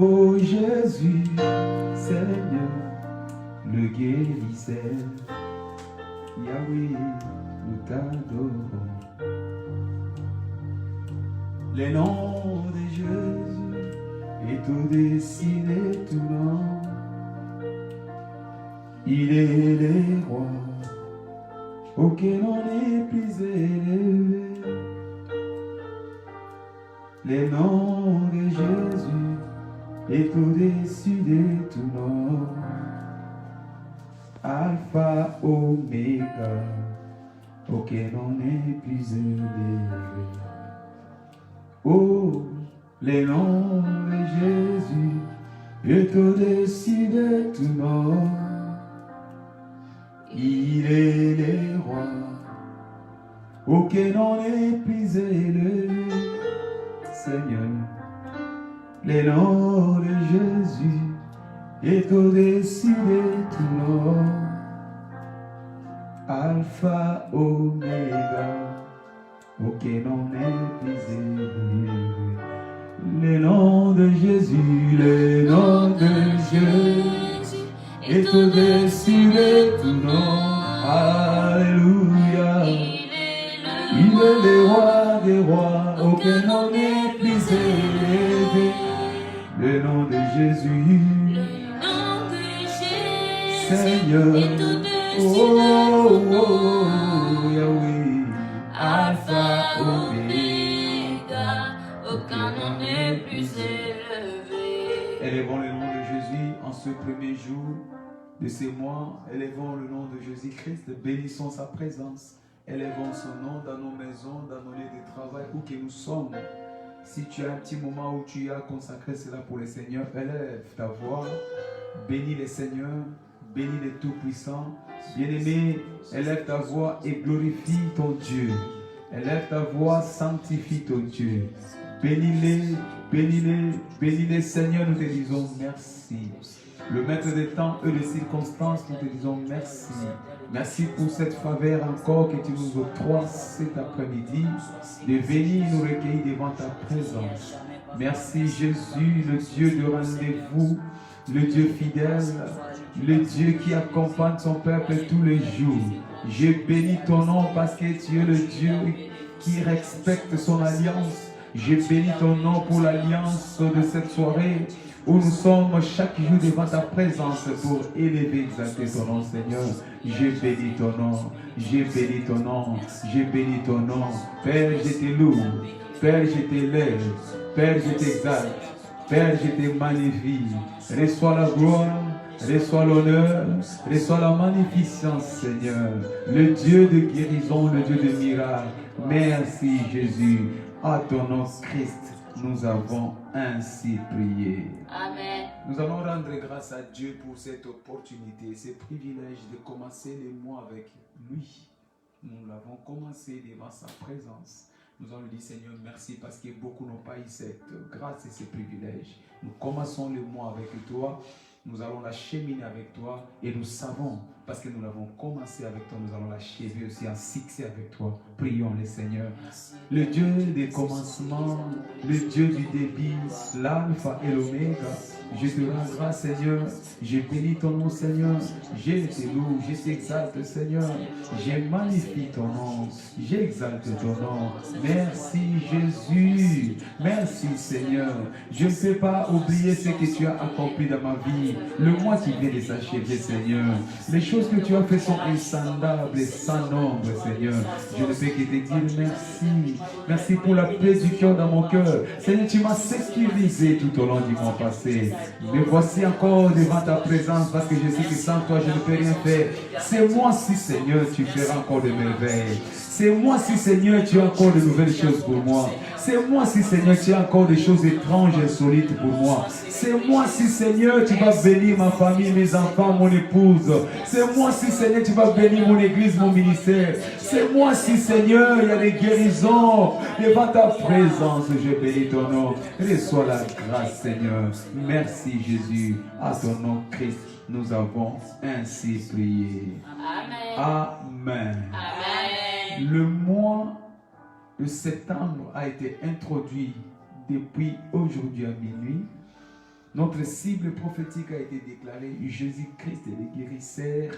Oh Jésus, Seigneur, le guérisseur, Yahweh, nous t'adorons. Le nom de Jésus est au-dessus de tout nom. Il est le roi, auquel on est plus élevé. Le nom de Jésus est au-dessus de tout nom. Alpha, Oméga, auquel on est plus élevé. Oh, le nom de Jésus est au-dessus de tout nom. Il est le roi, auquel on est plus élevé. Seigneur, le nom de Jésus est au-dessus de tout nom. Alpha, Oméga, auquel on est plus élevé. Le nom de Jésus, le nom de Jésus est au-dessus de tout nom. Alléluia. Il est le roi des rois, auquel on est plus élevé. Le nom de Jésus, Seigneur, oh, Yahweh, Alpha, Oméga, aucun nom n'est plus élevé. Élevons le nom de Jésus en ce premier jour de ces mois. Élevons le nom de Jésus-Christ, bénissons sa présence. Élevons son nom dans nos maisons, dans nos lieux de travail, où que nous sommes. Si tu as un petit moment où tu as consacré cela pour le Seigneur, élève ta voix, bénis le Seigneur, bénis le Tout-Puissant. Bien-aimé, élève ta voix et glorifie ton Dieu. Élève ta voix, sanctifie ton Dieu. Bénis-les, bénis-les, bénis-les, Seigneur, nous te disons merci. Le maître des temps et des circonstances, nous te disons merci. Merci pour cette faveur encore que tu nous octroies cet après-midi, de venir nous recueillir devant ta présence. Merci Jésus, le Dieu de rendez-vous, le Dieu fidèle, le Dieu qui accompagne son peuple tous les jours. Je bénis ton nom parce que tu es le Dieu qui respecte son alliance. Je bénis ton nom pour l'alliance de cette soirée où nous sommes chaque jour devant ta présence pour élever, exalter ton nom, Seigneur. Je bénis ton nom, je bénis ton nom, je bénis ton nom. Père, je te loue, Père, je t'élève, Père, je t'exalte, Père, je te magnifie. Reçois la gloire, reçois l'honneur, reçois la magnificence, Seigneur. Le Dieu de guérison, le Dieu de miracles. Merci, Jésus. À ton nom, Christ, nous avons ainsi prié. Amen. Nous allons rendre grâce à Dieu pour cette opportunité, ce privilège de commencer le mois avec lui. Nous l'avons commencé devant sa présence. Nous allons dire, Seigneur, merci parce que beaucoup n'ont pas eu cette grâce et ce privilège. Nous commençons le mois avec toi. Nous allons l'acheminer avec toi et nous savons, parce que nous l'avons commencé avec toi, nous allons l'achever aussi en succès avec toi. Prions le Seigneur. Le Dieu des commencements, le Dieu du début, l'alpha et l'oméga. Je te rends grâce, Seigneur. Je bénis ton nom, Seigneur. Je te loue, je t'exalte, Seigneur. Je magnifie ton nom. J'exalte ton nom. Merci, Jésus. Merci, Seigneur. Je ne peux pas oublier ce que tu as accompli dans ma vie. Le mois qui vient de s'achever, Seigneur. Les choses que tu as faites sont insondables et sans nombre, Seigneur. Je ne peux que te dire merci. Merci pour la paix du cœur dans mon cœur. Seigneur, tu m'as sécurisé tout au long du mois passé. Me voici encore devant ta présence parce que je sais que sans toi, je ne peux rien faire. C'est moi-ci, Seigneur, tu feras encore de merveilles. C'est moi-ci, Seigneur, tu as encore de nouvelles choses pour moi. C'est moi-ci, Seigneur, tu as encore des choses étranges et insolites pour moi. C'est moi-ci, Seigneur, tu vas bénir ma famille, mes enfants, mon épouse. C'est moi-ci, Seigneur, tu vas bénir mon église, mon ministère. C'est moi-ci, Seigneur, il y a des guérisons. Devant ta présence, je bénis ton nom. Reçois la grâce, Seigneur. Merci, Jésus. À ton nom, Christ, nous avons ainsi prié. Amen. Amen. Amen. Le mois de septembre a été introduit depuis aujourd'hui à minuit Notre cible prophétique a été déclarée. Jésus-Christ, le guérisseur,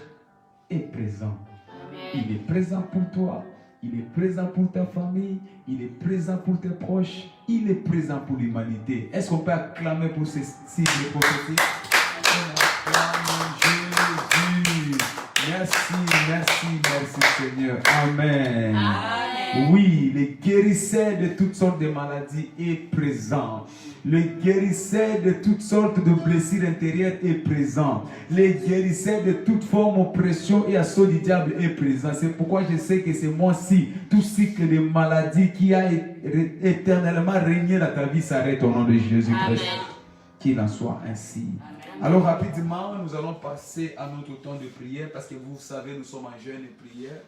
est présent. Amen. Il est présent pour toi. Il est présent pour ta famille. Il est présent pour tes proches. Il est présent pour l'humanité. Est-ce qu'on peut acclamer pour ces cibles prophétiques? On acclame Jésus. Merci, merci, merci Seigneur. Amen. Amen. Oui, le guérisseur de toutes sortes de maladies est présent. Le guérisseur de toutes sortes de blessures intérieures est présent. Le guérisseur de toute forme d'oppression et assaut du diable est présent. C'est pourquoi je sais que c'est moi-ci. Tout cycle de maladie qui a éternellement régné dans ta vie s'arrête au nom de Jésus-Christ. Qu'il en soit ainsi. Amen. Alors rapidement, nous allons passer à notre temps de prière parce que vous savez, nous sommes en jeûne et prière.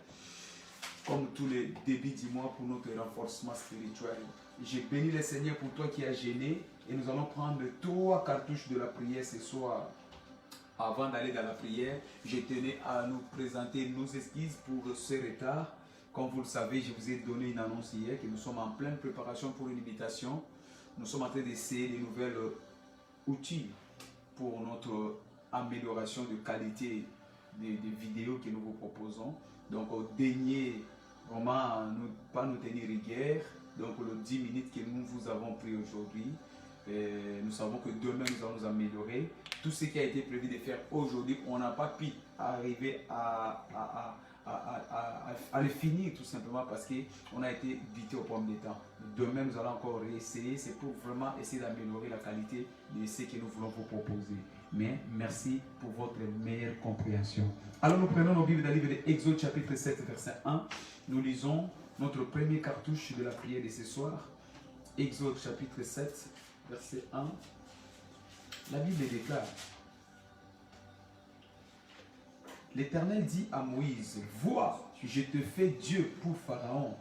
Comme tous les débuts du mois pour notre renforcement spirituel. J'ai béni le Seigneur pour toi qui as gêné et nous allons prendre 3 cartouches de la prière ce soir. Avant d'aller dans la prière, je tenais à nous présenter nos excuses pour ce retard. Comme vous le savez, je vous ai donné une annonce hier que nous sommes en pleine préparation pour une invitation. Nous sommes en train d'essayer des nouvelles outils pour notre amélioration de qualité des vidéos que nous vous proposons. Donc, daignez vraiment pas nous tenir rigueur. Donc, les 10 minutes que nous vous avons pris aujourd'hui, nous savons que demain nous allons nous améliorer. Tout ce qui a été prévu de faire aujourd'hui, on n'a pas pu arriver à le finir tout simplement parce qu'on a été vite aux pommes de temps. Demain, nous allons encore réessayer. C'est pour vraiment essayer d'améliorer la qualité de ce que nous voulons vous proposer. Mais merci pour votre meilleure compréhension. Alors nous prenons nos Bibles dans le livre de Exode chapitre 7 verset 1. Nous lisons notre premier cartouche de la prière de ce soir. Exode chapitre 7 verset 1. La Bible déclare: L'Éternel dit à Moïse, vois, je te fais Dieu pour Pharaon.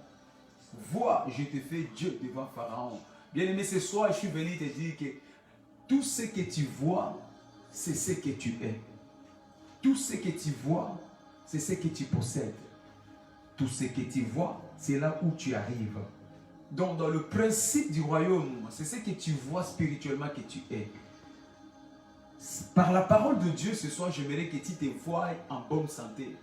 Vois, je te fais Dieu devant Pharaon. Bien-aimé, ce soir, je suis venu te dire que tout ce que tu vois, c'est ce que tu es. Tout ce que tu vois, c'est ce que tu possèdes. Tout ce que tu vois, c'est là où tu arrives. Donc, dans le principe du royaume, c'est ce que tu vois spirituellement que tu es. Par la parole de Dieu, ce soir, j'aimerais que tu te voies en bonne santé.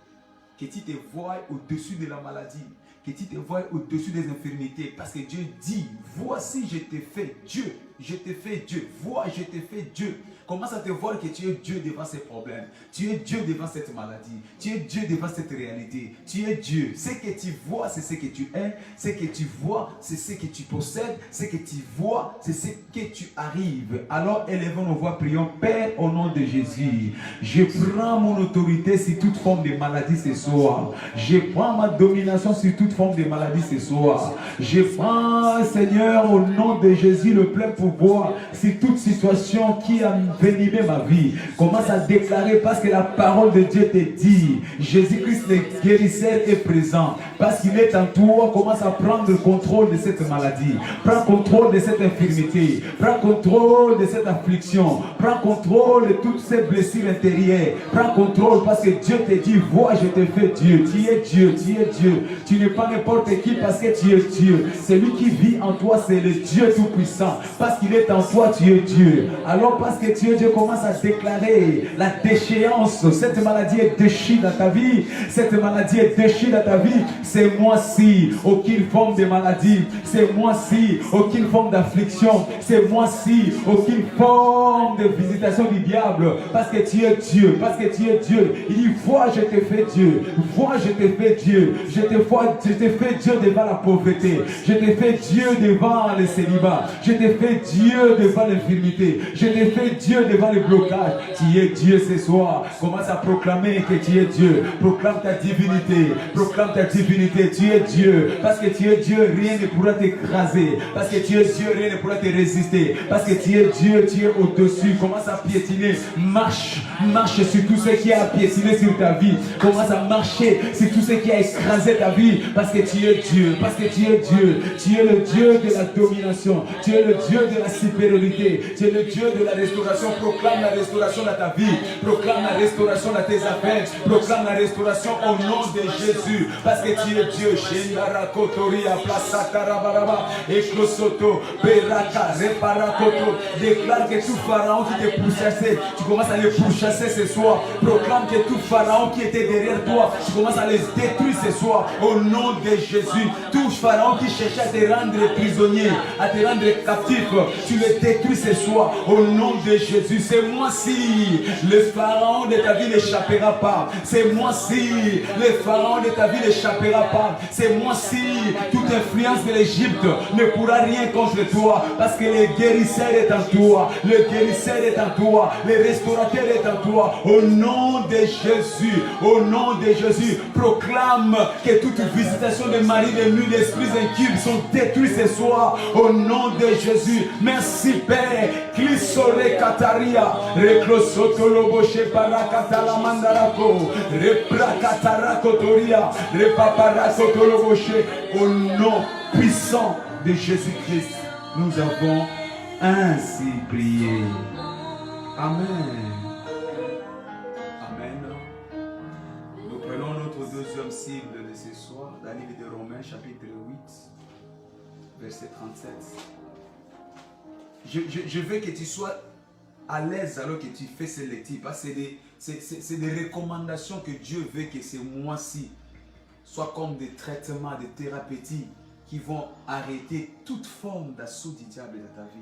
Que tu te voies au-dessus de la maladie. Que tu te voies au-dessus des infirmités. Parce que Dieu dit, voici, je te fais Dieu. Je te fais Dieu. Vois, je te fais Dieu. Commence à te voir que tu es Dieu devant ces problèmes. Tu es Dieu devant cette maladie. Tu es Dieu devant cette réalité. Tu es Dieu. Ce que tu vois, c'est ce que tu es. Ce que tu vois, c'est ce que tu possèdes. Ce que tu vois, c'est ce que tu arrives. Alors élevons nos voix, prions. Père, au nom de Jésus, je prends mon autorité sur toute forme de maladie ce soir. Je prends ma domination sur toute forme de maladie ce soir. Je prends, Seigneur, au nom de Jésus, le plein pouvoir sur toute situation qui a venimé ma vie. Commence à déclarer parce que la parole de Dieu te dit, Jésus-Christ le guérisseur est présent. Parce qu'il est en toi, commence à prendre le contrôle de cette maladie. Prends contrôle de cette infirmité. Prends contrôle de cette affliction. Prends contrôle de toutes ces blessures intérieures. Prends contrôle parce que Dieu te dit, vois, je te fais Dieu. Tu es Dieu, tu es Dieu. Tu n'es pas n'importe qui parce que tu es Dieu. Celui qui vit en toi, c'est le Dieu Tout-Puissant. Parce qu'il est en toi, tu es Dieu. Alors parce que tu es Dieu, commence à déclarer la déchéance. Cette maladie est déchue dans ta vie. Cette maladie est déchue dans ta vie. C'est moi-ci, aucune forme de maladie. C'est moi-ci, aucune forme d'affliction. C'est moi-ci, aucune forme de visitation du diable. Parce que tu es Dieu. Parce que tu es Dieu. Il dit, vois, je te fais Dieu. Vois, je te fais Dieu. Je te fais Dieu devant la pauvreté. Je te fais Dieu devant le célibat. Je te fais Dieu devant l'infirmité. Je te fais Dieu devant le blocage. Tu es Dieu ce soir. Commence à proclamer que tu es Dieu. Proclame ta divinité. Proclame ta divinité. Tu es Dieu. Parce que tu es Dieu, rien ne pourra t'écraser. Parce que tu es Dieu, rien ne pourra te résister. Parce que tu es Dieu, tu es au-dessus. Commence à piétiner. Marche. Marche sur tout ce qui a piétiné sur ta vie. Commence à marcher sur tout ce qui a écrasé ta vie. Parce que tu es Dieu. Parce que tu es Dieu. Tu es le Dieu de la domination. Tu es le Dieu de la supériorité. Tu es le Dieu de la restauration. Proclame la restauration dans ta vie. Proclame la restauration dans tes affaires. Proclame la restauration au nom de Jésus. Parce que tu tu es Dieu. Shendara Kotoria, Plasatara Baraba, Eklosoto, Beraka, Reparakoto. Déclare que tout pharaon qui te pourchassait, tu commences à les pourchasser ce soir. Proclame que tout pharaon qui était derrière toi, tu commences à les détruire ce soir. Au nom de Jésus, tout pharaon qui cherchait à te rendre prisonnier, à te rendre captif, tu le détruis ce soir. Au nom de Jésus, c'est moi-ci. Le pharaon de ta vie n'échappera pas. C'est moi-ci. Le pharaon de ta vie n'échappera pas. C'est moi-ci. Toute influence de l'Égypte ne pourra rien contre toi. Parce que le guérisseur est en toi. Le guérisseur est en toi. Le restaurateur est en toi. Au nom de Jésus. Au nom de Jésus. Proclame que toute visitation de mari, de nuit, d'esprits incubes sont détruits ce soir. Au nom de Jésus. Merci Père. Clisore Kataria. Reclosotoloboche Parakatala Mandarako. Reprakatarakotoria. Repaparakotoroboshe. Au nom puissant de Jésus-Christ, nous avons ainsi prié. Amen. Amen. Nous prenons notre deuxième cible de ce soir, dans le livre de Romains, chapitre 8, verset 37. Je veux que tu sois à l'aise alors que tu fais ces lectures, parce que c'est des recommandations que Dieu veut que ce mois-ci soit comme des traitements, des thérapeutiques qui vont arrêter toute forme d'assaut du diable dans ta vie.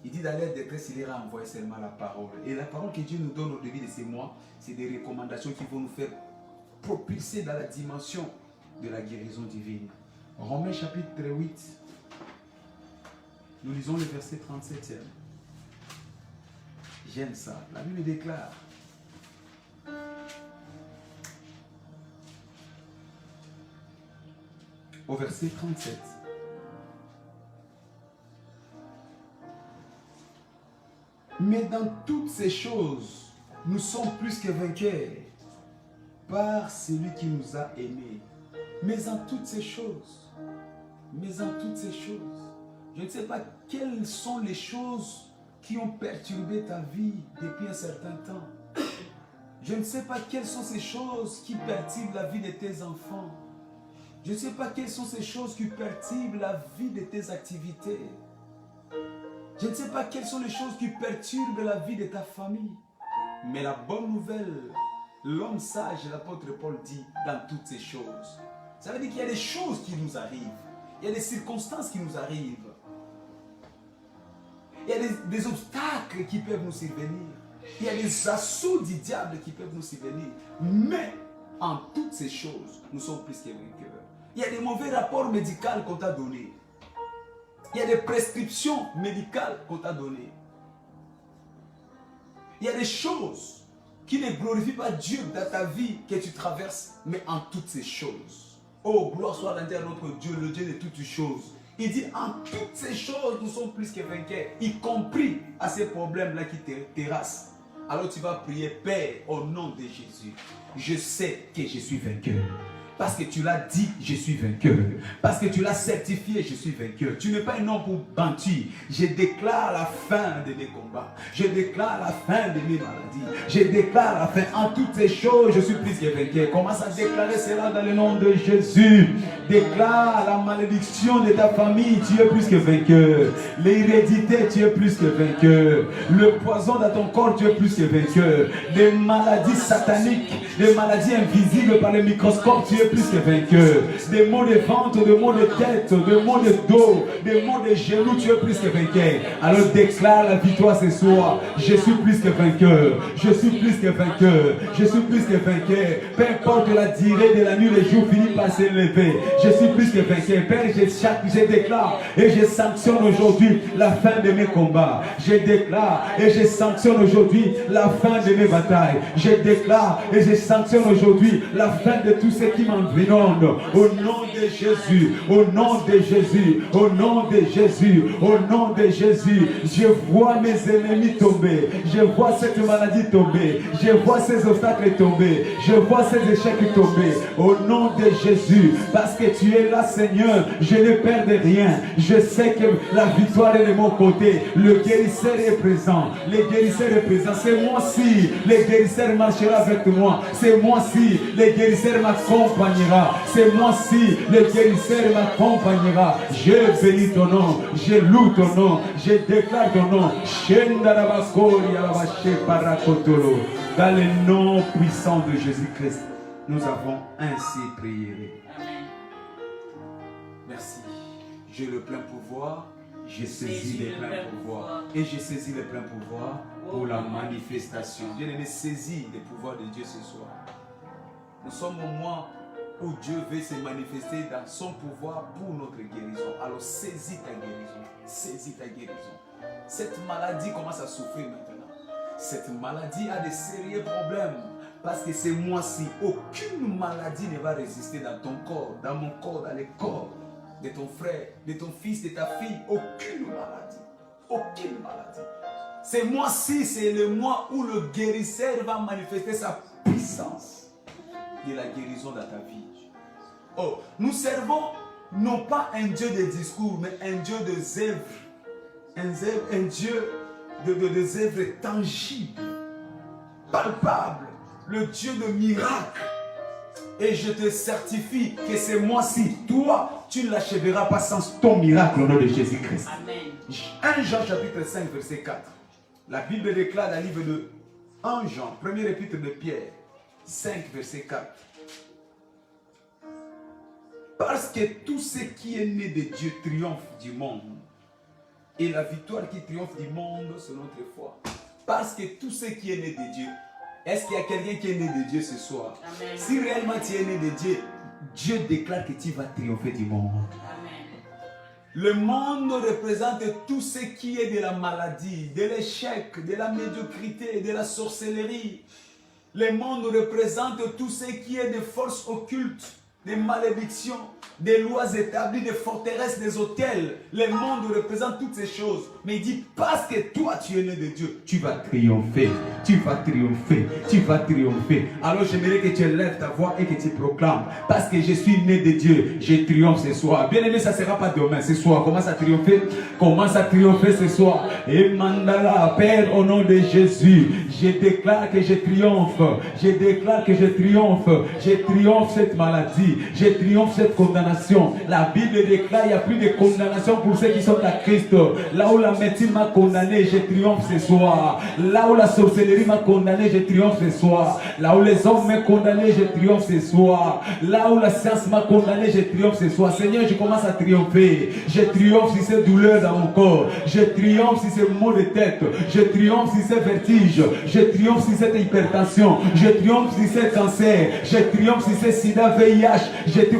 Il dit dans l'air détresse, il ira envoyer seulement la parole. Et la parole que Dieu nous donne au début de ces mois, c'est des recommandations qui vont nous faire propulser dans la dimension de la guérison divine. Romains chapitre 8, nous lisons le verset 37e. J'aime ça. La Bible déclare: au verset 37. Mais dans toutes ces choses, nous sommes plus que vainqueurs par celui qui nous a aimés. Mais en toutes ces choses, je ne sais pas quelles sont les choses qui ont perturbé ta vie depuis un certain temps. Je ne sais pas quelles sont ces choses qui perturbent la vie de tes enfants. Je ne sais pas quelles sont ces choses qui perturbent la vie de tes activités. Je ne sais pas quelles sont les choses qui perturbent la vie de ta famille. Mais la bonne nouvelle, l'homme sage, l'apôtre Paul dit, dans toutes ces choses. Ça veut dire qu'il y a des choses qui nous arrivent. Il y a des circonstances qui nous arrivent. Il y a des obstacles qui peuvent nous survenir. Il y a des assauts du diable qui peuvent nous survenir. Mais en toutes ces choses, nous sommes plus que vainqueurs. Il y a des mauvais rapports médicaux qu'on t'a donnés. Il y a des prescriptions médicales qu'on t'a données. Il y a des choses qui ne glorifient pas Dieu dans ta vie que tu traverses, mais en toutes ces choses. Oh, gloire soit à l'intérieur de notre Dieu, le Dieu de toutes choses. Il dit, en toutes ces choses, nous sommes plus que vainqueurs, y compris à ces problèmes-là qui te terrassent. Alors tu vas prier, Père, au nom de Jésus, je sais que je suis vainqueur. Parce que tu l'as dit, je suis vainqueur. Parce que tu l'as certifié, je suis vainqueur. Tu n'es pas un homme pour mentir. Je déclare la fin de mes combats. Je déclare la fin de mes maladies. Je déclare la fin. En toutes ces choses, je suis plus que vainqueur. Commence à déclarer cela dans le nom de Jésus. Déclare la malédiction de ta famille. Tu es plus que vainqueur. L'hérédité, tu es plus que vainqueur. Le poison dans ton corps, tu es plus que vainqueur. Les maladies sataniques, les maladies invisibles par le microscope, tu es plus que vainqueur. Des maux de ventre, des maux de tête, des maux de dos, des maux de genoux, tu es plus que vainqueur. Alors déclare la victoire ce soir. Je suis plus que vainqueur. Je suis plus que vainqueur. Je suis plus que vainqueur. Peu importe la durée de la nuit, le jour finit par s'élever. Je suis plus que vainqueur. Père, je déclare et je sanctionne aujourd'hui la fin de mes combats. Je déclare et je sanctionne aujourd'hui la fin de mes batailles. Je déclare et je sanctionne aujourd'hui la fin de tout ce qui m'environne. Au nom de Jésus, au nom de Jésus, au nom de Jésus, au nom de Jésus, je vois mes ennemis tomber. Je vois cette maladie tomber. Je vois ces obstacles tomber. Je vois ces échecs tomber. Au nom de Jésus, parce que tu es là, Seigneur, je ne perds de rien. Je sais que la victoire est de mon côté. Le guérisseur est présent. Le guérisseur est présent. C'est moi-ci. Le guérisseur marchera avec moi. C'est moi-ci. Le guérisseur m'accompagne. m'accompagnera. Ce mois-ci, le guérisseur m'accompagnera. Je bénis ton nom, je loue ton nom, je déclare ton nom. Dans le nom puissant de Jésus-Christ, nous avons ainsi prié. Amen. Merci. J'ai le plein pouvoir. J'ai saisi les pleins pouvoirs. Et j'ai saisi les pleins pouvoirs pour la manifestation. Bien-aimé, saisis les pouvoirs de Dieu ce soir. Nous sommes au mois où Dieu veut se manifester dans son pouvoir pour notre guérison. Alors saisis ta guérison. Saisis ta guérison. Cette maladie commence à souffrir maintenant. Cette maladie a de sérieux problèmes. Parce que ce mois-ci, aucune maladie ne va résister dans ton corps, dans mon corps, dans les corps de ton frère, de ton fils, de ta fille. Aucune maladie. Aucune maladie. Ce mois-ci, c'est le mois où le guérisseur va manifester sa puissance de la guérison dans ta vie. Oh, nous servons non pas un Dieu de discours, mais un Dieu de œuvres. Un Dieu de œuvres tangibles, palpables. Le Dieu de miracles. Et je te certifie que ce mois-ci, toi, tu ne l'achèveras pas sans ton miracle au nom de Jésus-Christ. Amen. 1 Jean chapitre 5 verset 4. La Bible déclare dans le livre de 1 Jean, premier épître de Pierre, 5 verset 4. Parce que tout ce qui est né de Dieu triomphe du monde. Et la victoire qui triomphe du monde, c'est notre foi. Parce que tout ce qui est né de Dieu. Est-ce qu'il y a quelqu'un qui est né de Dieu ce soir? Amen. Si réellement tu es né de Dieu, Dieu déclare que tu vas triompher du monde. Amen. Le monde représente tout ce qui est de la maladie, de l'échec, de la médiocrité, de la sorcellerie. Le monde représente tout ce qui est de forces occultes, des malédictions, des lois établies, des forteresses, des hôtels. Le monde représente toutes ces choses. Mais il dit, parce que toi tu es né de Dieu, tu vas triompher, tu vas triompher, tu vas triompher. Alors j'aimerais que tu élèves ta voix et que tu proclames, parce que je suis né de Dieu, je triomphe ce soir. Bien aimé, ça ne sera pas demain, ce soir. Commence à triompher, commence à triompher ce soir. Et mandala, Père, au nom de Jésus, je déclare que je triomphe, je déclare que je triomphe cette maladie, je triomphe cette condamnation. La Bible déclare qu'il n'y a plus de condamnation pour ceux qui sont à Christ. Là où la médecine m'a condamné, je triomphe ce soir. Là où la sorcellerie m'a condamné, je triomphe ce soir. Là où les hommes m'ont condamné, je triomphe ce soir. Là où la science m'a condamné, je triomphe ce soir. Seigneur, je commence à triompher. Je triomphe sur ces douleurs dans mon corps. Je triomphe sur ces maux de tête. Je triomphe sur ces vertiges. Je triomphe sur cette hypertension. Je triomphe sur ces cancers. Je triomphe sur ces sida, VIH.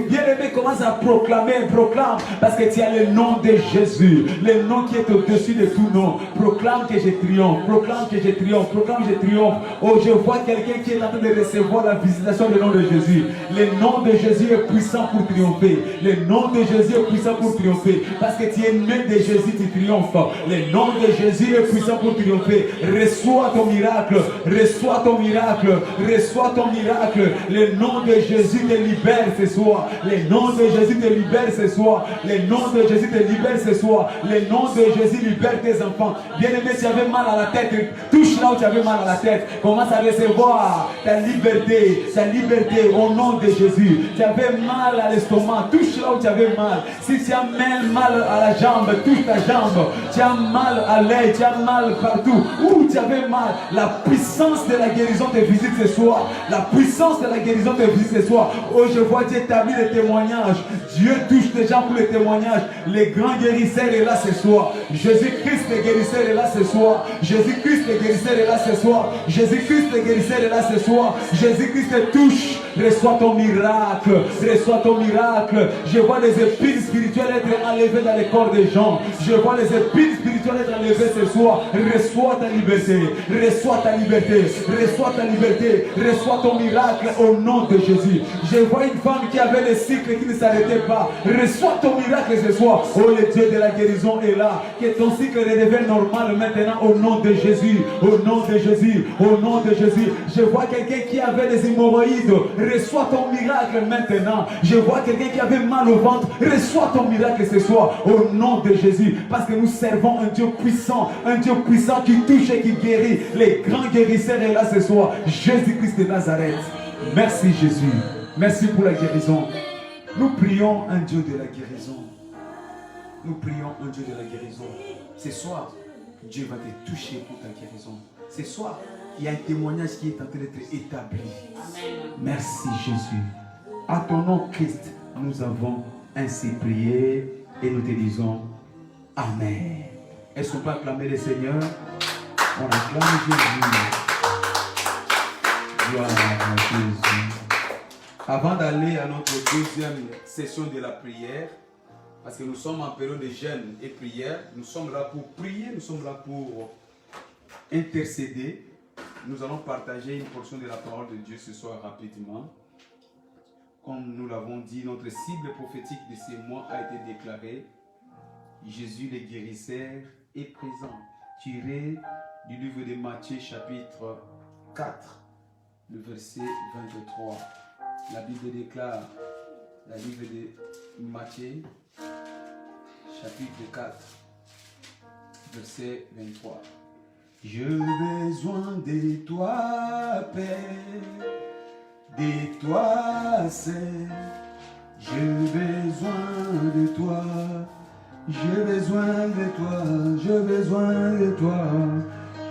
Bien aimé, commence à proclamer, proclame, parce que tu as le nom de Jésus, le nom qui est au-dessus de tout nom. Proclame que je triomphe, proclame que je triomphe, proclame que je triomphe. Oh, je vois quelqu'un qui est en train de recevoir la visitation du nom de Jésus. Le nom de Jésus est puissant pour triompher. Le nom de Jésus est puissant pour triompher. Parce que tu es né de Jésus, tu triomphes. Le nom de Jésus est puissant pour triompher. Reçois ton miracle, reçois ton miracle, reçois ton miracle. Le nom de Jésus te libère ce soir. Le nom de Jésus te libère ce soir. Le nom de Jésus te libère ce soir. Le nom de Jésus libère tes enfants. Bien-aimé, tu avais mal à la tête, touche là où tu avais mal à la tête. Commence à recevoir ta liberté au nom de Jésus. Tu avais mal à l'estomac, touche là où tu avais mal. Si tu as mal à la jambe, touche ta jambe. Tu as mal à l'œil, tu as mal partout. Où tu avais mal, la puissance de la guérison te visite ce soir. La puissance de la guérison te visite ce soir. Oh, je vois Dieu établir les témoignages. Dieu touche les gens pour les témoignages. Les grands guérisseurs est là ce soir. Jésus-Christ le guérisseur est là ce soir. Jésus-Christ le guérisseur est là ce soir. Jésus-Christ le guérisseur est là ce soir. Jésus-Christ te touche. Reçois ton miracle. Reçois ton miracle. Je vois les épines spirituelles être enlevées dans les corps des gens. Je vois les épines spirituelles être enlevées ce soir. Reçois ta liberté. Reçois ta liberté. Reçois ta liberté. Reçois ton miracle au nom de Jésus. Je vois une femme qui avait le cycle qui ne s'arrêtait pas. Reçois ton miracle ce soir. Oh, le Dieu de la guérison est là. Que ton cycle redevienne normal maintenant au nom de Jésus. Au nom de Jésus. Au nom de Jésus. Je vois quelqu'un qui avait des hémorroïdes. Reçois ton miracle maintenant. Je vois quelqu'un qui avait mal au ventre. Reçois ton miracle ce soir au nom de Jésus. Parce que nous servons un Dieu puissant qui touche et qui guérit. Les grands guérisseurs est là ce soir. Jésus-Christ de Nazareth. Merci Jésus. Merci pour la guérison. Nous prions un Dieu de la guérison. Nous prions un Dieu de la guérison. Ce soir, Dieu va te toucher pour ta guérison. Ce soir, il y a un témoignage qui est en train d'être établi. Amen. Merci Jésus. À ton nom Christ, nous avons ainsi prié et nous te disons Amen. Est-ce qu'on peut acclamer le Seigneur? On acclame Jésus. Gloire à Jésus. Avant d'aller à notre deuxième session de la prière, parce que nous sommes en période de jeûne et prière, nous sommes là pour prier, nous sommes là pour intercéder. Nous allons partager une portion de la parole de Dieu ce soir rapidement. Comme nous l'avons dit, notre cible prophétique de ces mois a été déclarée. Jésus le guérisseur est présent. Tiré du livre de Matthieu chapitre 4, le verset 23. La Bible déclare, la livre de Matthieu chapitre 4, verset 23. J'ai besoin de toi, Père, de toi, Seigneur. J'ai besoin de toi, j'ai besoin de toi, j'ai besoin de toi,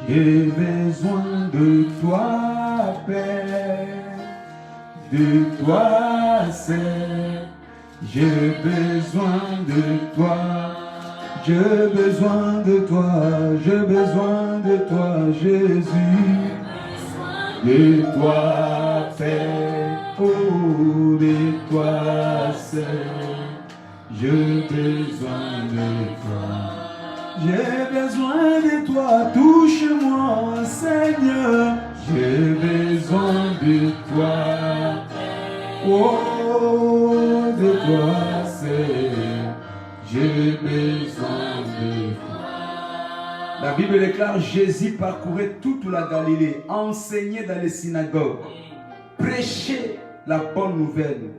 j'ai besoin de toi, Père, de toi, Seigneur. J'ai besoin de toi. J'ai besoin de toi, j'ai besoin de toi, Jésus. De toi, Père, oh, de toi, Seigneur. J'ai besoin de toi. J'ai besoin de toi, touche-moi, Seigneur. J'ai besoin de toi, oh, de toi, Seigneur. J'ai besoin de toi. La Bible déclare, Jésus parcourait toute la Galilée, enseignait dans les synagogues, prêchait la bonne nouvelle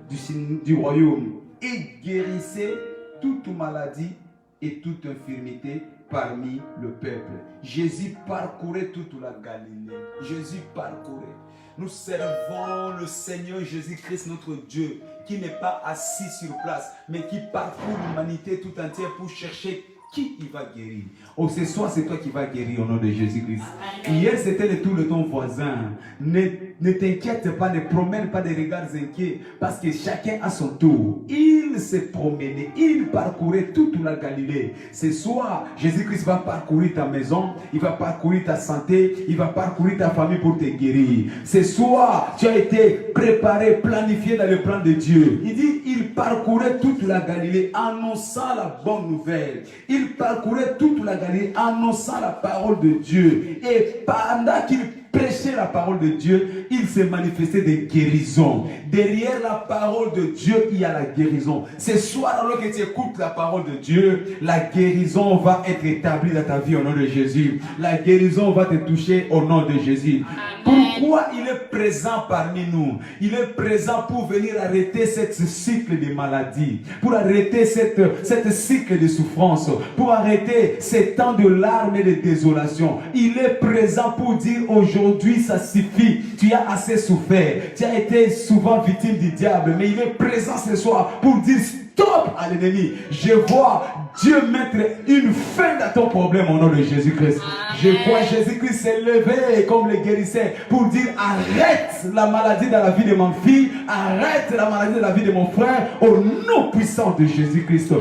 du royaume et guérissait toute maladie et toute infirmité parmi le peuple. Jésus parcourait toute la Galilée. Jésus parcourait. Nous servons le Seigneur Jésus-Christ, notre Dieu, qui n'est pas assis sur place, mais qui parcourt l'humanité tout entière pour chercher qui il va guérir. Oh, ce soir, c'est toi qui vas guérir au nom de Jésus-Christ. Hier, c'était le tour de ton voisin. Ne t'inquiète pas, ne promène pas des regards inquiets, parce que chacun a son tour. Il s'est promené, il parcourait toute la Galilée. Ce soir, Jésus-Christ va parcourir ta maison, il va parcourir ta santé, il va parcourir ta famille pour te guérir. Ce soir, tu as été préparé, planifié dans le plan de Dieu. Il dit, il parcourait toute la Galilée, annonçant la bonne nouvelle. Il parcourait toute la Galilée, annonçant la parole de Dieu. Et pendant qu'il prêchait la parole de Dieu, il s'est manifesté des guérisons. Derrière la parole de Dieu, il y a la guérison. Ce soir, alors que tu écoutes la parole de Dieu, la guérison va être établie dans ta vie au nom de Jésus. La guérison va te toucher au nom de Jésus. Pourquoi il est présent parmi nous? Il est présent pour venir arrêter ce cycle de maladie, pour arrêter cette cycle de souffrance, pour arrêter ces temps de larmes et de désolation. Il est présent pour dire aujourd'hui ça suffit, tu as assez souffert, tu as été souvent victime du diable, mais il est présent ce soir pour dire stop à l'ennemi. Je vois Dieu mettre une fin à ton problème au nom de Jésus-Christ. Je vois Jésus-Christ s'élever comme le guérisseur pour dire arrête la maladie dans la vie de mon fille, arrête la maladie dans la vie de mon frère au nom puissant de Jésus-Christ.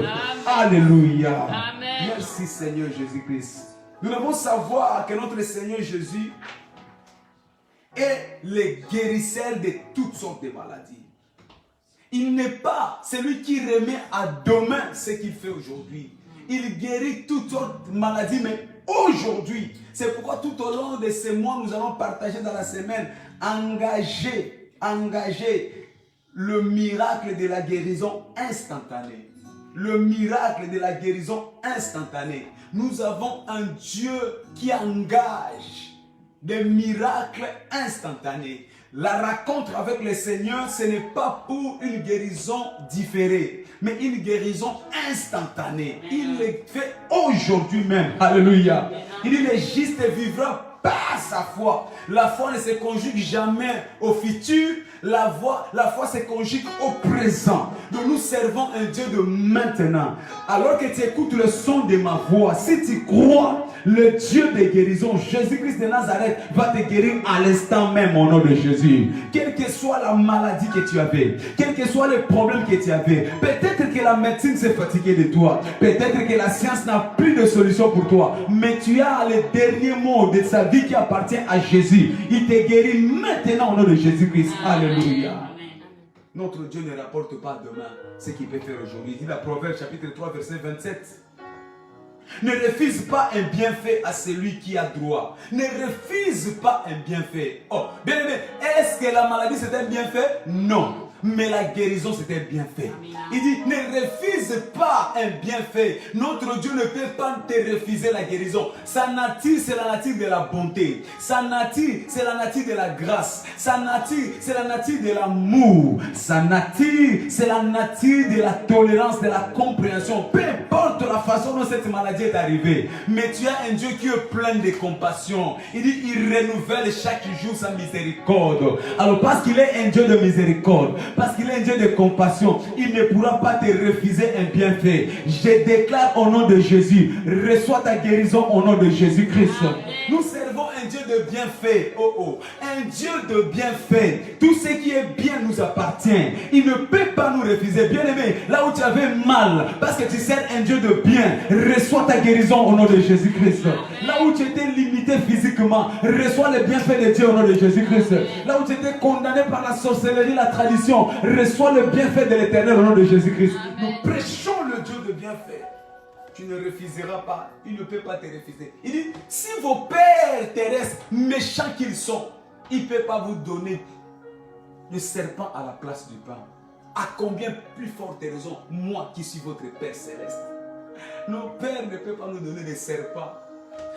Alléluia. Amen. Merci Seigneur Jésus-Christ. Nous devons savoir que notre Seigneur Jésus est le guérisseur de toutes sortes de maladies. Il n'est pas celui qui remet à demain ce qu'il fait aujourd'hui. Il guérit toutes sortes de maladies, mais aujourd'hui, c'est pourquoi tout au long de ces mois, nous allons partager dans la semaine, engager le miracle de la guérison instantanée. Le miracle de la guérison instantanée. Nous avons un Dieu qui engage des miracles instantanés. La rencontre avec le Seigneur, ce n'est pas pour une guérison différée, mais une guérison instantanée. Il le fait aujourd'hui même. Alléluia. Il dit, le juste vivra par sa foi. La foi ne se conjugue jamais au futur. La foi se conjugue au présent. Donc nous servons un Dieu de maintenant. Alors que tu écoutes le son de ma voix, si tu crois, le Dieu de guérison, Jésus-Christ de Nazareth, va te guérir à l'instant même au nom de Jésus. Quelle que soit la maladie que tu avais, quel que soit le problème que tu avais, peut-être que la médecine s'est fatiguée de toi, peut-être que la science n'a plus de solution pour toi, mais tu as le dernier mot de sa vie qui appartient à Jésus. Il te guérit maintenant au nom de Jésus-Christ. Alléluia. Notre Dieu ne rapporte pas demain ce qu'il peut faire aujourd'hui. Il dit dans Proverbe chapitre 3 verset 27. Ne refuse pas un bienfait à celui qui a droit. Ne refuse pas un bienfait. Oh, bien aimé, est-ce que la maladie c'est un bienfait? Non. Mais la guérison c'est un bienfait. Il dit, ne refuse pas un bienfait. Notre Dieu ne peut pas te refuser la guérison. Sa nature, c'est la nature de la bonté. Sa nature, c'est la nature de la grâce. Sa nature, c'est la nature de l'amour. Sa nature, c'est la nature de la tolérance, de la compréhension. Peu importe la façon dont cette maladie est arrivée. Mais tu as un Dieu qui est plein de compassion. Il dit, il renouvelle chaque jour sa miséricorde. Alors parce qu'il est un Dieu de miséricorde, parce qu'il est un Dieu de compassion, il ne pourra pas te refuser un bienfait. Je déclare au nom de Jésus, reçois ta guérison au nom de Jésus-Christ. Nous servons un Dieu de bienfait. Un Dieu de bienfait. Tout ce qui est bien nous appartient. Il ne peut pas nous refuser. Bien aimé, là où tu avais mal, parce que tu sers un Dieu de bien, reçois ta guérison au nom de Jésus-Christ. Là où tu étais limité physiquement, reçois le bienfait de Dieu au nom de Jésus-Christ. Là où tu étais condamné par la sorcellerie, la tradition, reçois le bienfait de l'Éternel au nom de Jésus-Christ. Nous prêchons le Dieu de bienfait. Tu ne refuseras pas. Il ne peut pas te refuser. Il dit, si vos pères terrestres, méchants qu'ils sont, il ne peut pas vous donner le serpent à la place du pain. À combien plus forte raison, moi qui suis votre Père céleste. Nos pères ne peuvent pas nous donner des serpents.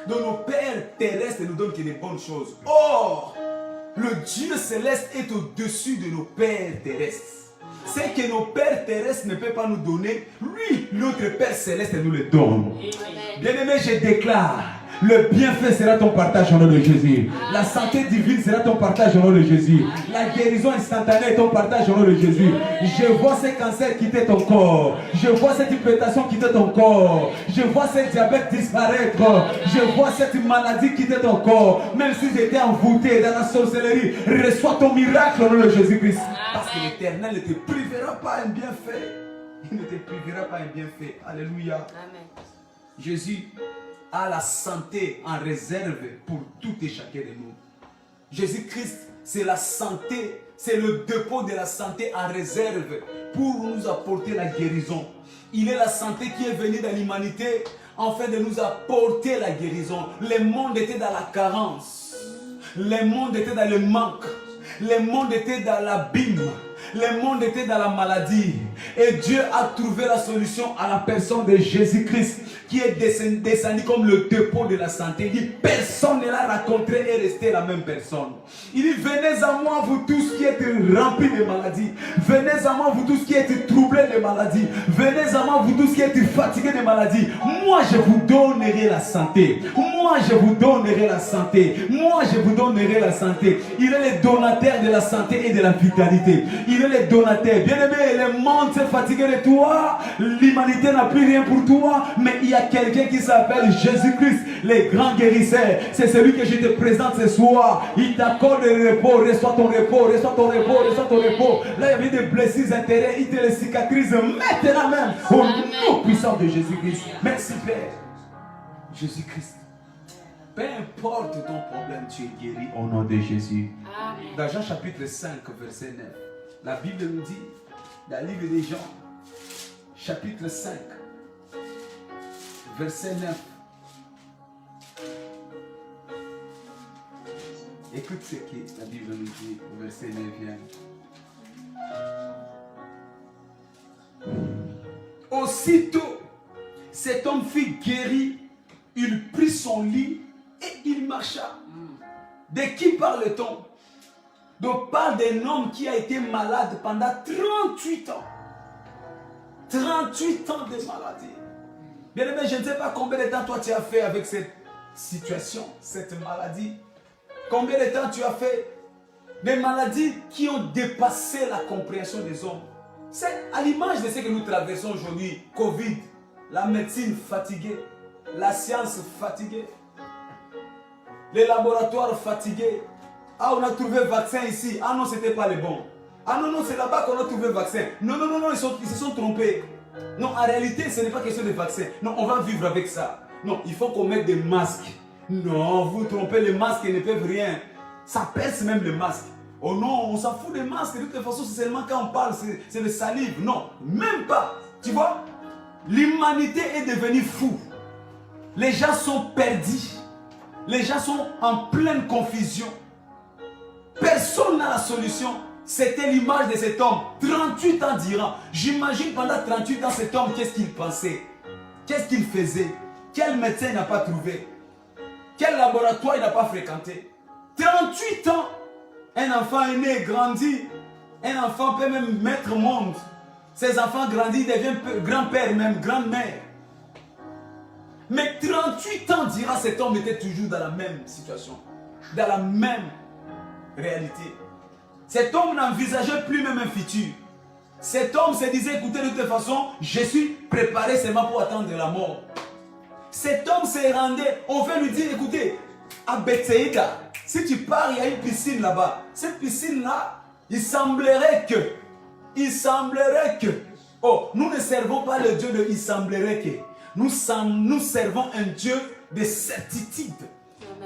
Donc nos pères terrestres nous donnent que des bonnes choses. Or, le Dieu céleste est au-dessus de nos pères terrestres. C'est que nos pères terrestres ne peuvent pas nous donner. Lui, notre Père céleste, nous le donne. Bien-aimé, je déclare, le bienfait sera ton partage au nom de Jésus. La santé divine sera ton partage au nom de Jésus. La guérison instantanée est ton partage au nom de Jésus. Je vois ces cancers quitter ton corps. Je vois cette hypertension quitter ton corps. Je vois ce diabète disparaître. Je vois cette maladie quitter ton corps. Même si j'étais envoûté dans la sorcellerie, reçois ton miracle au nom de Jésus-Christ. Parce que l'Éternel ne te privera pas un bienfait. Il ne te privera pas un bienfait. Alléluia. Amen. Jésus a la santé en réserve pour tout et chacun de nous. Jésus-Christ, c'est la santé, c'est le dépôt de la santé en réserve pour nous apporter la guérison. Il est la santé qui est venue dans l'humanité afin de nous apporter la guérison. Le monde était dans la carence, le monde était dans le manque, le monde était dans l'abîme. Le monde était dans la maladie. Et Dieu a trouvé la solution à la personne de Jésus-Christ qui est descendu comme le dépôt de la santé. Il dit, personne ne l'a rencontré et resté la même personne. Il dit, venez à moi vous tous qui êtes remplis de maladies. Venez à moi vous tous qui êtes troublés de maladies. Venez à moi vous tous qui êtes fatigués de maladies. Moi je vous donnerai la santé. Moi je vous donnerai la santé. Moi je vous donnerai la santé. Il est le donateur de la santé et de la vitalité. Il est le donateur. Bien aimé, le monde s'est fatigué de toi. L'humanité n'a plus rien pour toi. Mais il y a quelqu'un qui s'appelle Jésus-Christ, le grand guérisseur. C'est celui que je te présente ce soir. Il t'accorde le repos. Reçois ton repos, reçois ton repos, reçois ton repos. Là, il y avait des blessures intérieures. Il te les cicatrise maintenant même. Au nom puissant de Jésus-Christ. Merci Père. Jésus-Christ. Peu importe ton problème, tu es guéri au nom de Jésus. Amen. Dans Jean chapitre 5, verset 9. La Bible nous dit, dans le livre des Jean, chapitre 5, verset 9. Écoute ce que la Bible nous dit au verset 9. Aussitôt, cet homme fut guéri, il prit son lit et il marcha. De qui parle-t-on? Donc parle d'un homme qui a été malade pendant 38 ans. 38 ans de maladie. Bien aimé, je ne sais pas combien de temps toi tu as fait avec situation, cette maladie. Combien de temps tu as fait des maladies qui ont dépassé la compréhension des hommes. C'est à l'image de ce que nous traversons aujourd'hui. Covid, la médecine fatiguée, la science fatiguée, les laboratoires fatigués. Ah, on a trouvé vaccin ici. Ah non, ce n'était pas le bon. Ah non, non, c'est là-bas qu'on a trouvé vaccin. Non, non, non, non, ils se sont trompés. Non, en réalité, ce n'est pas question de vaccin. Non, on va vivre avec ça. Non, il faut qu'on mette des masques. Non, vous trompez, les masques ne peuvent rien. Ça perce même le masque. Oh non, on s'en fout des masques. De toute façon, c'est seulement quand on parle, c'est le salive. Non, même pas. Tu vois, l'humanité est devenue fou. Les gens sont perdus. Les gens sont en pleine confusion. Personne n'a la solution. C'était l'image de cet homme. 38 ans d'Iran. J'imagine pendant 38 ans, cet homme, qu'est-ce qu'il pensait? Qu'est-ce qu'il faisait? Quel médecin il n'a pas trouvé? Quel laboratoire il n'a pas fréquenté? 38 ans. Un enfant est né, grandit. Un enfant peut même mettre au monde. Ses enfants grandissent, deviennent grand-père, même grand-mère. Mais 38 ans d'Iran, cet homme était toujours dans la même situation. Dans la même réalité. Cet homme n'envisageait plus même un futur. Cet homme se disait, écoutez, de toute façon, je suis préparé seulement pour attendre la mort. Cet homme se rendait, on veut lui dire, écoutez, à Bethsaïda, si tu pars, il y a une piscine là-bas. Cette piscine-là, il semblerait que, oh, nous ne servons pas le Dieu de il semblerait que. Nous servons un Dieu de certitude,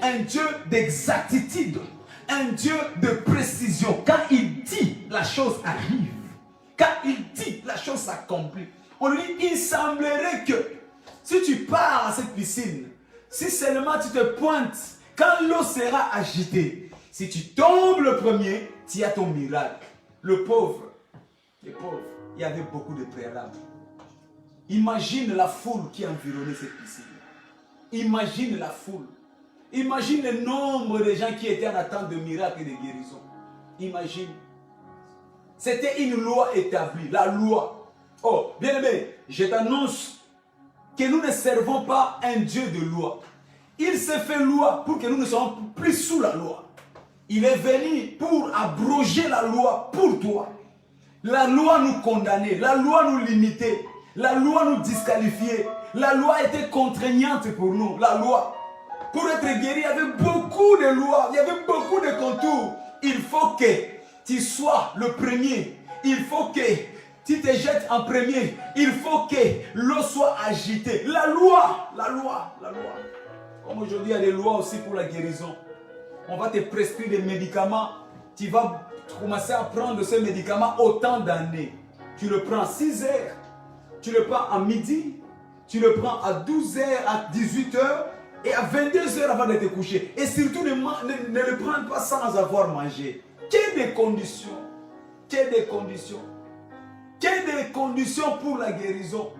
un Dieu d'exactitude, un Dieu de précision. Quand il dit, la chose arrive. Quand il dit, la chose s'accomplit. On lui dit, il semblerait que, si tu pars à cette piscine, si seulement tu te pointes, quand l'eau sera agitée, si tu tombes le premier, tu as ton miracle. Le pauvre, il y avait beaucoup de préalables. Imagine la foule qui environnait cette piscine. Imagine la foule. Imagine le nombre de gens qui étaient en attente de miracles et de guérison. Imagine. C'était une loi établie, la loi. Oh, bien aimé, je t'annonce que nous ne servons pas un Dieu de loi. Il s'est fait loi pour que nous ne soyons plus sous la loi. Il est venu pour abroger la loi pour toi. La loi nous condamnait, la loi nous limitait, la loi nous disqualifiait. La loi était contraignante pour nous, la loi. Pour être guéri, il y avait beaucoup de lois, il y avait beaucoup de contours. Il faut que tu sois le premier. Il faut que tu te jettes en premier. Il faut que l'eau soit agitée. La loi, la loi, la loi. Comme aujourd'hui, il y a des lois aussi pour la guérison. On va te prescrire des médicaments. Tu vas commencer à prendre ce médicament autant d'années. Tu le prends à 6 heures. Tu le prends à midi. Tu le prends à 12 heures, à 18 heures. Et à 22 heures avant de te coucher. Et surtout, ne le prends pas sans avoir mangé. Quelles des conditions. Quelles des conditions. Quelles des conditions pour la guérison.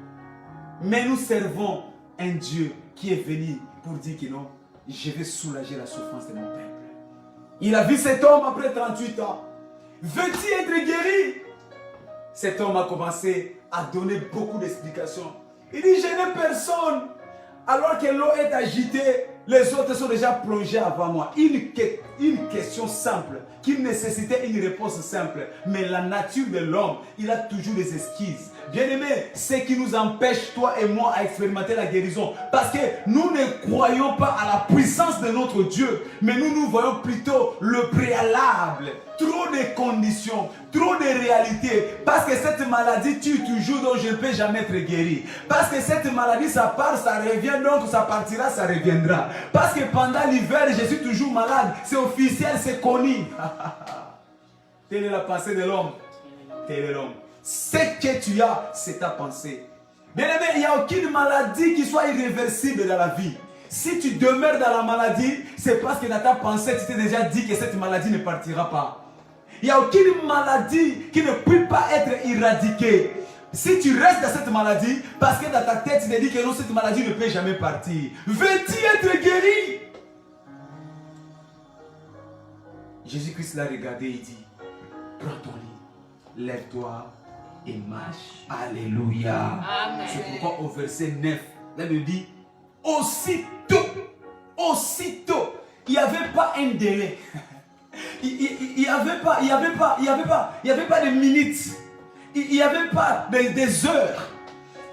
Mais nous servons un Dieu qui est venu pour dire que non, je vais soulager la souffrance de mon peuple. Il a vu cet homme après 38 ans. Veut-il être guéri? Cet homme a commencé à donner beaucoup d'explications. Il dit, je n'ai personne. Alors que l'eau est agitée, les autres sont déjà plongés avant moi. Une question simple, qui nécessitait une réponse simple. Mais la nature de l'homme, il a toujours des esquisses. Bien-aimé, ce qui nous empêche, toi et moi, à expérimenter la guérison. Parce que nous ne croyons pas à la puissance de notre Dieu. Mais nous voyons plutôt le préalable. Trop de conditions, trop de réalités. Parce que cette maladie tue toujours, donc je ne peux jamais être guéri. Parce que cette maladie, ça part, ça revient, donc ça partira, ça reviendra. Parce que pendant l'hiver, je suis toujours malade. C'est officiel, c'est connu. Telle est la pensée de l'homme. Tel est l'homme. Ce que tu as, c'est ta pensée. Bien aimé, il n'y a aucune maladie qui soit irréversible dans la vie. Si tu demeures dans la maladie, c'est parce que dans ta pensée, tu t'es déjà dit que cette maladie ne partira pas. Il n'y a aucune maladie qui ne peut pas être éradiquée. Si tu restes dans cette maladie, parce que dans ta tête, tu te dis que non, cette maladie ne peut jamais partir. Veux-tu être guéri? Jésus-Christ l'a regardé et dit, prends ton lit, lève-toi et marche. Alléluia. Amen. C'est pourquoi au verset 9, là il dit, aussitôt aussitôt, il n'y avait pas un délai. Il n'y avait pas de minutes. Il n'y avait pas des heures.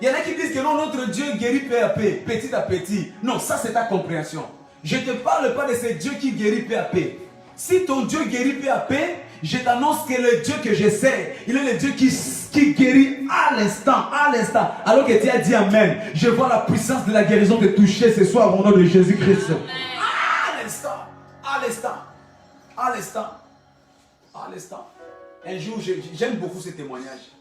Il y en a qui disent que non, notre Dieu guérit peu à peu, petit à petit. Non, ça c'est ta compréhension. Je ne te parle pas de ce Dieu qui guérit peu à peu. Si ton Dieu guérit peu à peu, je t'annonce que le Dieu que je sais, il est le Dieu qui guérit à l'instant, alors que tu as dit Amen. Je vois la puissance de la guérison te toucher ce soir au nom de Jésus-Christ. À l'instant. Un jour, j'aime beaucoup ce témoignage.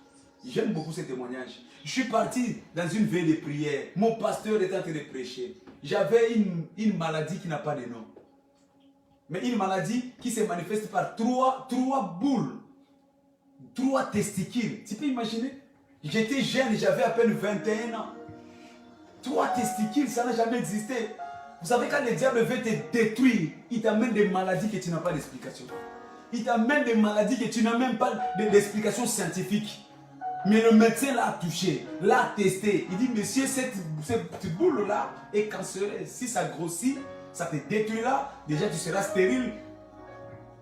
Je suis parti dans une veille de prière. Mon pasteur était en train de prêcher. J'avais une maladie qui n'a pas de nom. Mais une maladie qui se manifeste par trois boules. 3 testicules. Tu peux imaginer? J'étais jeune, j'avais à peine 21 ans. 3 testicules, ça n'a jamais existé. Vous savez, quand le diable veut te détruire, il t'amène des maladies que tu n'as pas d'explication. Il t'amène des maladies que tu n'as même pas d'explication scientifique. Mais le médecin l'a touché, l'a testé. Il dit, monsieur, cette boule-là est cancéreuse. Si ça grossit, ça te détruira. Déjà, tu seras stérile.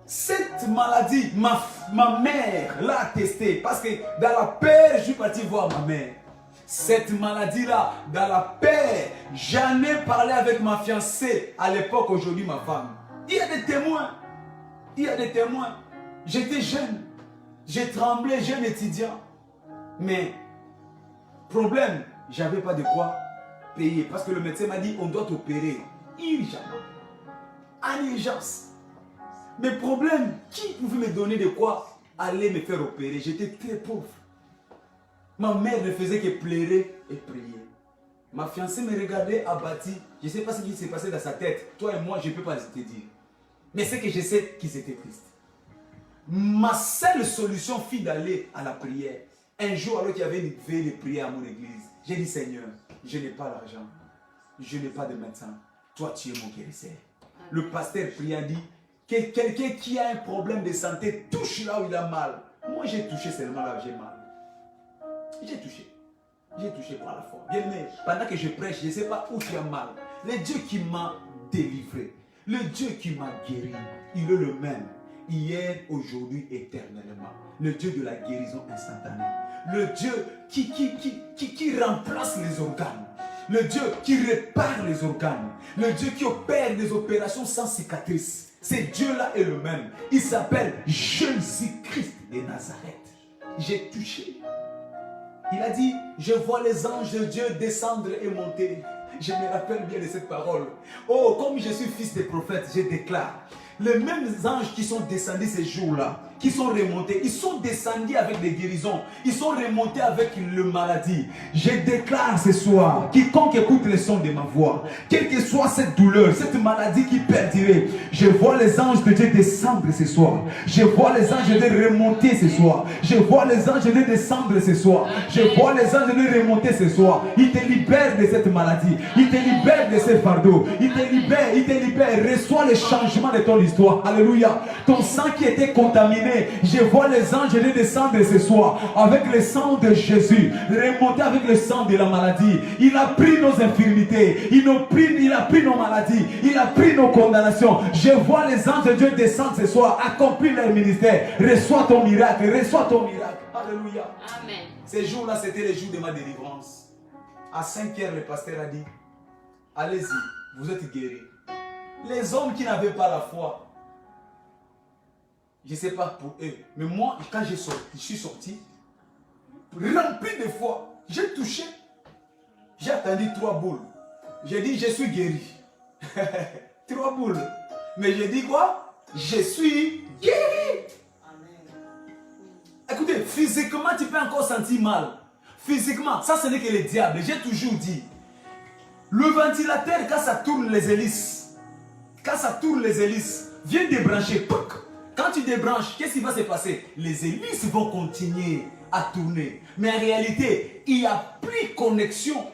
Cette maladie, ma mère l'a testée. Parce que dans la peur, je suis parti voir ma mère. Cette maladie-là, dans la paix, j'en ai parlé avec ma fiancée, à l'époque, aujourd'hui ma femme. Il y a des témoins. J'étais jeune. J'ai tremblé, jeune étudiant. Mais, problème, j'avais pas de quoi payer. Parce que le médecin m'a dit, on doit t'opérer. Urgemment. En urgence. Mais problème, qui pouvait me donner de quoi aller me faire opérer? J'étais très pauvre. Ma mère ne faisait que pleurer et prier. Ma fiancée me regardait abattie. Je ne sais pas ce qui s'est passé dans sa tête. Toi et moi, je ne peux pas te dire. Mais c'est que je sais qu'ils étaient tristes. Ma seule solution fut d'aller à la prière. Un jour, alors qu'il y avait une veille de prière à mon église, j'ai dit, Seigneur, je n'ai pas l'argent. Je n'ai pas de médecin. Toi, tu es mon guérisseur. Le pasteur pria, dit, que quelqu'un qui a un problème de santé touche là où il a mal. Moi, j'ai touché seulement là où j'ai mal. J'ai touché par la foi. Bien aimé, pendant que je prêche, je ne sais pas où tu as mal. Le Dieu qui m'a délivré, le Dieu qui m'a guéri, il est le même. Hier, aujourd'hui, éternellement. Le Dieu de la guérison instantanée. Le Dieu qui remplace les organes. Le Dieu qui répare les organes. Le Dieu qui opère des opérations sans cicatrice. Ce Dieu-là est le même. Il s'appelle Jésus-Christ de Nazareth. J'ai touché. Il a dit, je vois les anges de Dieu descendre et monter. Je me rappelle bien de cette parole. Oh, comme je suis fils de prophète, je déclare. Les mêmes anges qui sont descendus ces jours-là, qui sont remontés, ils sont descendus avec des guérisons, ils sont remontés avec le maladie. Je déclare ce soir, quiconque écoute le son de ma voix, quelle que soit cette douleur, cette maladie qui perdurait, je vois les anges de Dieu descendre ce soir. Je vois les anges de Dieu remonter ce soir. Je vois les anges de Dieu descendre ce soir. Je vois les anges de Dieu remonter ce soir. Il te libère de cette maladie. Il te libère de ce fardeau. Il te libère. Reçois le changement de ton histoire. Alléluia. Ton sang qui était contaminé, je vois les anges de Dieu descendre ce soir avec le sang de Jésus, remonter avec le sang de la maladie. Il a pris nos infirmités. Il a pris nos maladies. Il a pris nos condamnations. Je vois les anges de Dieu descendre ce soir, accomplir leur ministère. Reçois ton miracle. Reçois ton miracle. Alléluia. Amen. Ces jours-là, c'était les jours de ma délivrance. À 5 heures, le pasteur a dit, allez-y, vous êtes guéris. Les hommes qui n'avaient pas la foi, je ne sais pas pour eux, mais moi, quand je suis sorti, rempli de foi, j'ai touché. J'ai attendu 3 boules. J'ai dit, je suis guéri. 3 boules. Mais j'ai dit quoi? Je suis guéri. Écoutez, physiquement, tu peux encore sentir mal. Physiquement, ça ce n'est que le diable. J'ai toujours dit, le ventilateur, quand ça tourne les hélices, viens débrancher. Quand tu débranches, qu'est-ce qui va se passer? Les hélices vont continuer à tourner. Mais en réalité, il n'y a plus connexion.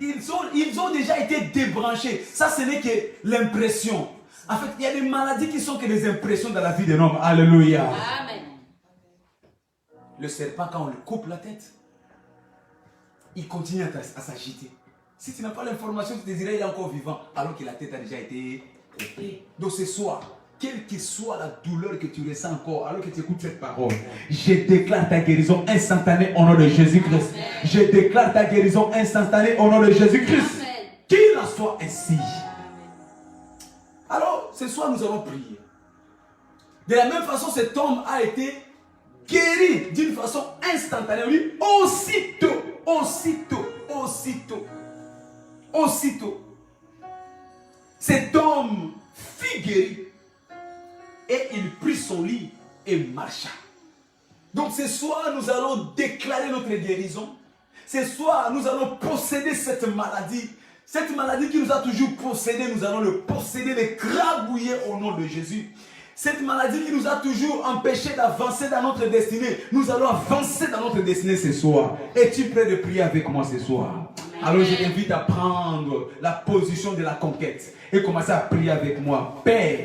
Ils ont déjà été débranchés. Ça, ce n'est que l'impression. En fait, il y a des maladies qui sont que des impressions dans la vie d'un homme. Alléluia. Amen. Le serpent, quand on lui coupe la tête, il continue à s'agiter. Si tu n'as pas l'information, tu te dirais il est encore vivant, alors que la tête a déjà été coupée. Donc ce soir, quelle que soit la douleur que tu ressens encore, alors que tu écoutes cette parole, je déclare ta guérison instantanée au nom de Jésus-Christ. Je déclare ta guérison instantanée au nom de Jésus-Christ. Qu'il en soit ainsi. Alors, ce soir, nous allons prier. De la même façon, cet homme a été guéri d'une façon instantanée. Oui, aussitôt. Cet homme fut guéri et il prit son lit et marcha. Donc ce soir, nous allons déclarer notre guérison. Ce soir, nous allons posséder cette maladie. Cette maladie qui nous a toujours possédés, nous allons le posséder, l'écrabouiller au nom de Jésus. Cette maladie qui nous a toujours empêchés d'avancer dans notre destinée, nous allons avancer dans notre destinée ce soir. Es-tu prêt de prier avec moi ce soir? Alors je t'invite à prendre la position de la conquête et commencer à prier avec moi. Père,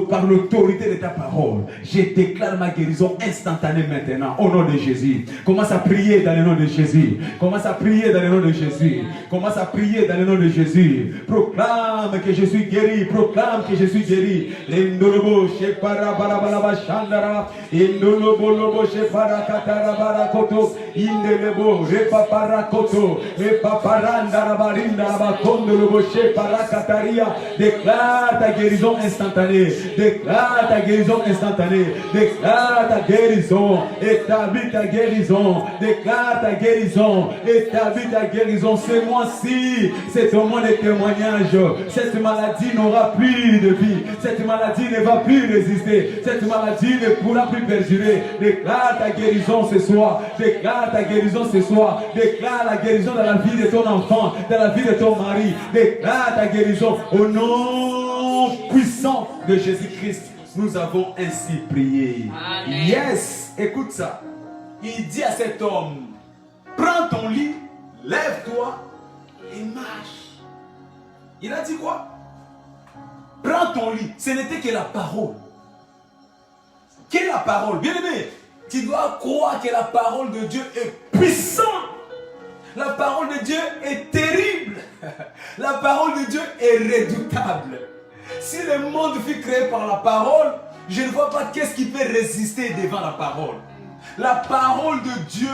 par l'autorité de ta parole, je déclare ma guérison instantanée maintenant au nom de Jésus. Commence à prier dans le nom de Jésus. Commence à prier dans le nom de Jésus. Commence à prier dans le nom de Jésus. Proclame que je suis guéri. Proclame que je suis guéri. Indolobo shepara balabalaba shandara. Indolobo lobo shepara katara barakoto. Indelebo repapara koto. Repaparanda rabarinda rabakondo lobo shepara kataria. Déclare ta guérison instantanée. Déclare ta guérison instantanée. Déclare ta guérison. Établis ta guérison. Déclare ta guérison. Établis ta guérison. Ce mois-ci, c'est un mois de témoignage. Cette maladie n'aura plus de vie. Cette maladie ne va plus résister. Cette maladie ne pourra plus perdurer. Déclare ta guérison ce soir. Déclare ta guérison ce soir. Déclare la guérison dans la vie de ton enfant, dans la vie de ton mari. Déclare ta guérison au nom puissant de Jésus-Christ. Nous avons ainsi prié. Amen. Yes, écoute ça. Il dit à cet homme, prends ton lit, lève-toi et marche. Il a dit quoi? Prends ton lit. Ce n'était que la parole. Quelle est la parole? Bien aimé, tu dois croire que la parole de Dieu est puissante. La parole de Dieu est terrible. La parole de Dieu est redoutable. Si le monde fut créé par la parole, je ne vois pas qu'est-ce qui peut résister devant la parole. La parole de Dieu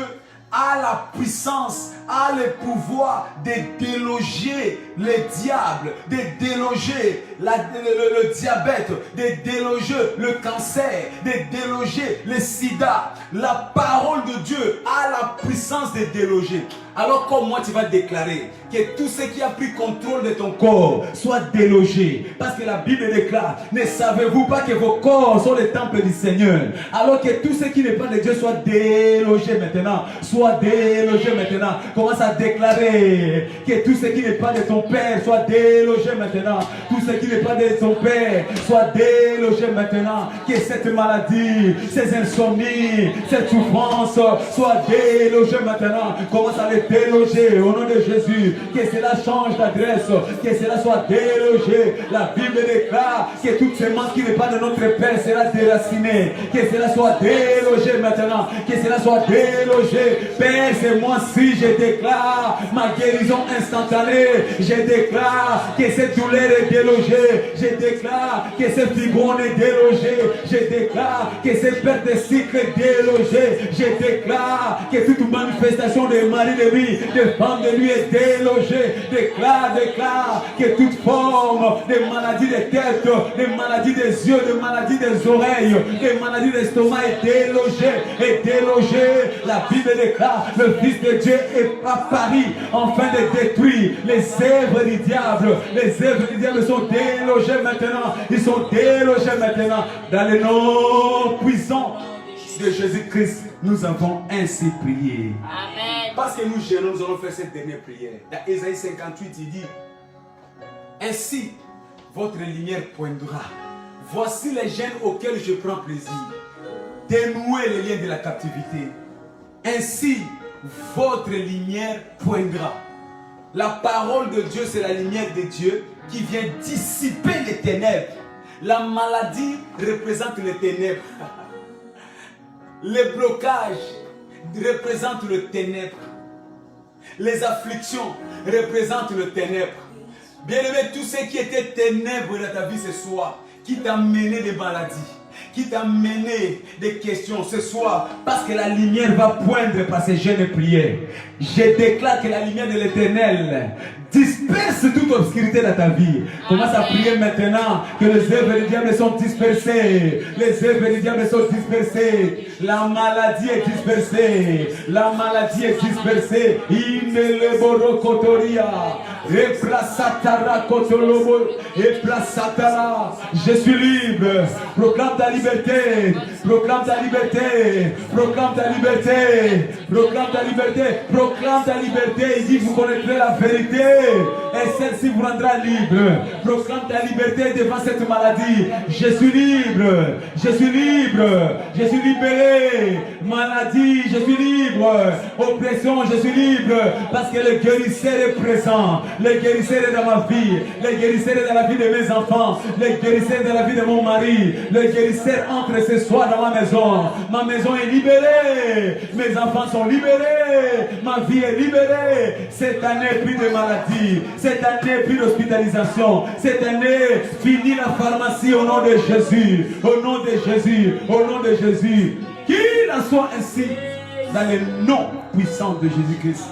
a la puissance, a le pouvoir de déloger les diables, de déloger le diabète, de déloger le cancer, de déloger le sida. La parole de Dieu a la puissance de déloger. Alors comme moi tu vas déclarer que tout ce qui a pris contrôle de ton corps soit délogé. Parce que la Bible déclare, ne savez-vous pas que vos corps sont les temples du Seigneur? Alors que tout ce qui n'est pas de Dieu soit délogé maintenant. Soit délogé maintenant. Commence à déclarer que tout ce qui n'est pas de ton Père soit délogé maintenant. Tout ce qui n'est pas de ton Père soit délogé maintenant. Que cette maladie, ces insomnies, cette souffrance soit délogée maintenant. Commence à les déloger au nom de Jésus. Que cela change d'adresse. Que cela soit délogé. La Bible déclare que toute semence qui n'est pas de notre Père sera déracinée. Que cela soit délogé maintenant. Que cela soit délogé. Père, c'est moi-ci, je déclare ma guérison instantanée. Je déclare que cette douleur est délogée. Je déclare que cette fibrome est délogée. Je déclare que cette perte de cycle est délogée. Je déclare que toute manifestation de mari de lui, de femme de lui est délogée. Déclare que toute forme de maladie de tête, de maladie des yeux, de maladie des oreilles, de maladie d'estomac est délogée. Est délogée. La Bible déclare, le Fils de Dieu est apparu afin de détruire les œuvres du diable. Les œuvres du diable sont délogées maintenant. Ils sont délogés maintenant. Dans le nom puissant de Jésus-Christ, nous avons ainsi prié. Amen. Parce que nous gênons, nous allons faire cette dernière prière. Dans Ésaïe 58, il dit, ainsi votre lumière poindra. Voici les gènes auxquels je prends plaisir. Dénouez les liens de la captivité. Ainsi votre lumière poindra. La parole de Dieu, c'est la lumière de Dieu qui vient dissiper les ténèbres. La maladie représente les ténèbres. Le blocage représente le ténèbre. Les afflictions représentent le ténèbre. Bien-aimé, tout ce qui était ténèbres dans ta vie ce soir, qui t'a mené des maladies, qui t'a mené des questions ce soir, parce que la lumière va poindre par ces jeûnes et prières. Je déclare que la lumière de l'Éternel disperse toute obscurité dans ta vie. Commence à prier maintenant que les œuvres du diable sont dispersées. Les œuvres du diable sont dispersées. La maladie est dispersée. La maladie est dispersée. Je suis libre. Proclame ta liberté. Proclame ta liberté. Proclame ta liberté. Proclame ta liberté. Proclame ta liberté. Il dit vous connaîtrez la vérité. Et celle-ci vous rendra libre. Proclame ta liberté devant cette maladie. Je suis libre. Je suis libre. Je suis libéré. Maladie, je suis libre. Oppression, je suis libre. Parce que le guérisseur est présent. Le guérisseur est dans ma vie. Le guérisseur est dans la vie de mes enfants. Le guérisseur est dans la vie de mon mari. Le guérisseur entre ce soir dans ma maison. Ma maison est libérée. Mes enfants sont libérés. Ma vie est libérée. Cette année, plus de maladie. Cette année, plus d'hospitalisation. Cette année, fini la pharmacie au nom de Jésus. Au nom de Jésus. Au nom de Jésus. Qu'il en soit ainsi. Dans le nom puissant de Jésus-Christ,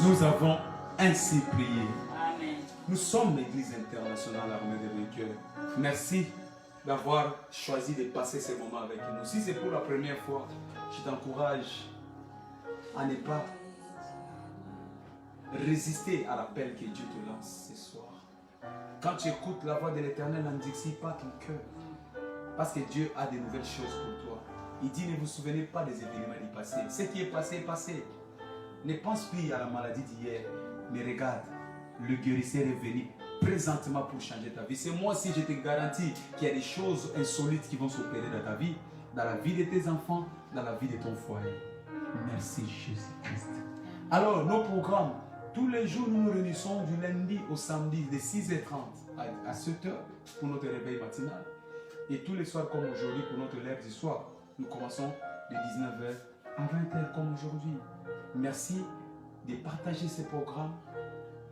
nous avons ainsi prié. Amen. Nous sommes l'Église internationale armée des vainqueurs. Merci d'avoir choisi de passer ce moment avec nous. Si c'est pour la première fois, je t'encourage à ne pas résister à l'appel que Dieu te lance ce soir. Quand tu écoutes la voix de l'Éternel, n'endurcis pas ton cœur. Parce que Dieu a de nouvelles choses pour toi. Il dit, ne vous souvenez pas des événements du passé. Ce qui est passé est passé. Ne pense plus à la maladie d'hier. Mais regarde, le guérisseur est venu présentement pour changer ta vie. C'est moi aussi, je te garantis qu'il y a des choses insolites qui vont s'opérer dans ta vie, dans la vie de tes enfants, dans la vie de ton foyer. Merci Jésus-Christ. Alors, nos programmes, tous les jours, nous nous réunissons du lundi au samedi de 6h30 à 7h pour notre réveil matinal. Et tous les soirs comme aujourd'hui pour notre lèvre du soir. Nous commençons de 19h à 20h comme aujourd'hui. Merci de partager ces programmes.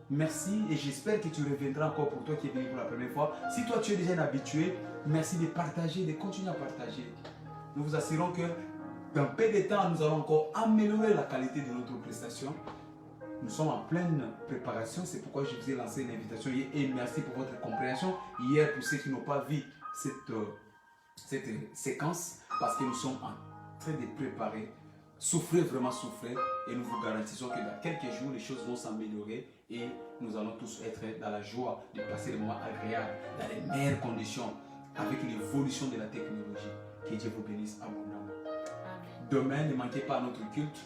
Merci et j'espère que tu reviendras encore pour toi qui es venu pour la première fois. Si toi tu es déjà un habitué, merci de partager, de continuer à partager. Nous vous assurons que dans peu de temps, nous allons encore améliorer la qualité de notre prestation. Nous sommes en pleine préparation, c'est pourquoi je vous ai lancé l'invitation hier et merci pour votre compréhension. Hier, pour ceux qui n'ont pas vu cette séquence, parce que nous sommes en train de préparer. Souffrez, vraiment souffrez, et nous vous garantissons que dans quelques jours, les choses vont s'améliorer et nous allons tous être dans la joie de passer des moments agréables, dans les meilleures conditions, avec l'évolution de la technologie. Que Dieu vous bénisse abondamment. Amen. Demain, ne manquez pas notre culte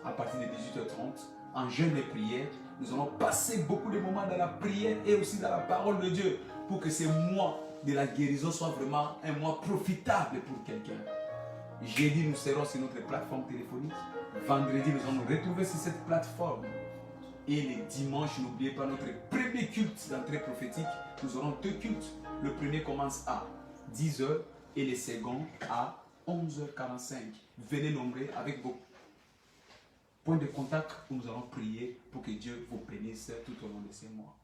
à partir de 18h30, en jeûne et prière. Nous allons passer beaucoup de moments dans la prière et aussi dans la parole de Dieu pour que ce mois de la guérison soit vraiment un mois profitable pour quelqu'un. Jeudi, nous serons sur notre plateforme téléphonique. Vendredi, nous allons nous retrouver sur cette plateforme. Et les dimanches, n'oubliez pas notre premier culte d'entrée prophétique. Nous aurons deux cultes. Le premier commence à 10h et le second à 11h45. Venez nombrer avec vos points de contact où nous allons prier pour que Dieu vous bénisse tout au long de ces mois.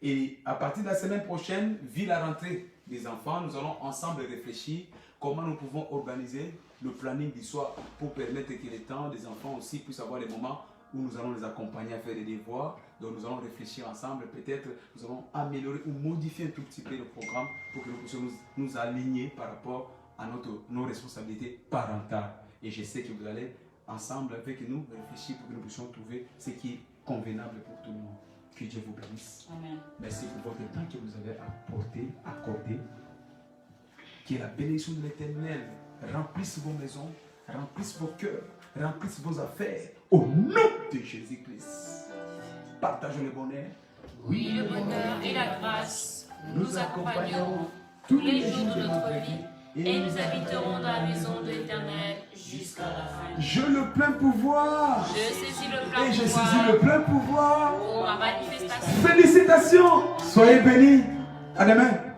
Et à partir de la semaine prochaine, vu la rentrée des enfants, nous allons ensemble réfléchir comment nous pouvons organiser le planning du soir pour permettre que les temps des enfants aussi puissent avoir les moments où nous allons les accompagner à faire des devoirs. Donc nous allons réfléchir ensemble. Peut-être nous allons améliorer ou modifier un tout petit peu le programme pour que nous puissions nous aligner par rapport à nos responsabilités parentales. Et je sais que vous allez ensemble avec nous réfléchir pour que nous puissions trouver ce qui est convenable pour tout le monde. Que Dieu vous bénisse. Amen. Merci pour votre temps que vous avez accordé. Que la bénédiction de l'Éternel remplisse vos maisons, remplisse vos cœurs, remplisse vos affaires. Au nom de Jésus-Christ. Partageons le bonheur. Oui, le bonheur et la grâce nous accompagneront tous les jours de notre vie et nous habiterons dans la maison de l'Éternel jusqu'à la fin. Je le plein pouvoir. Je saisis le plein Et je pouvoir saisis le plein pouvoir. pour ma manifestation. Félicitations. Soyez bénis. À demain.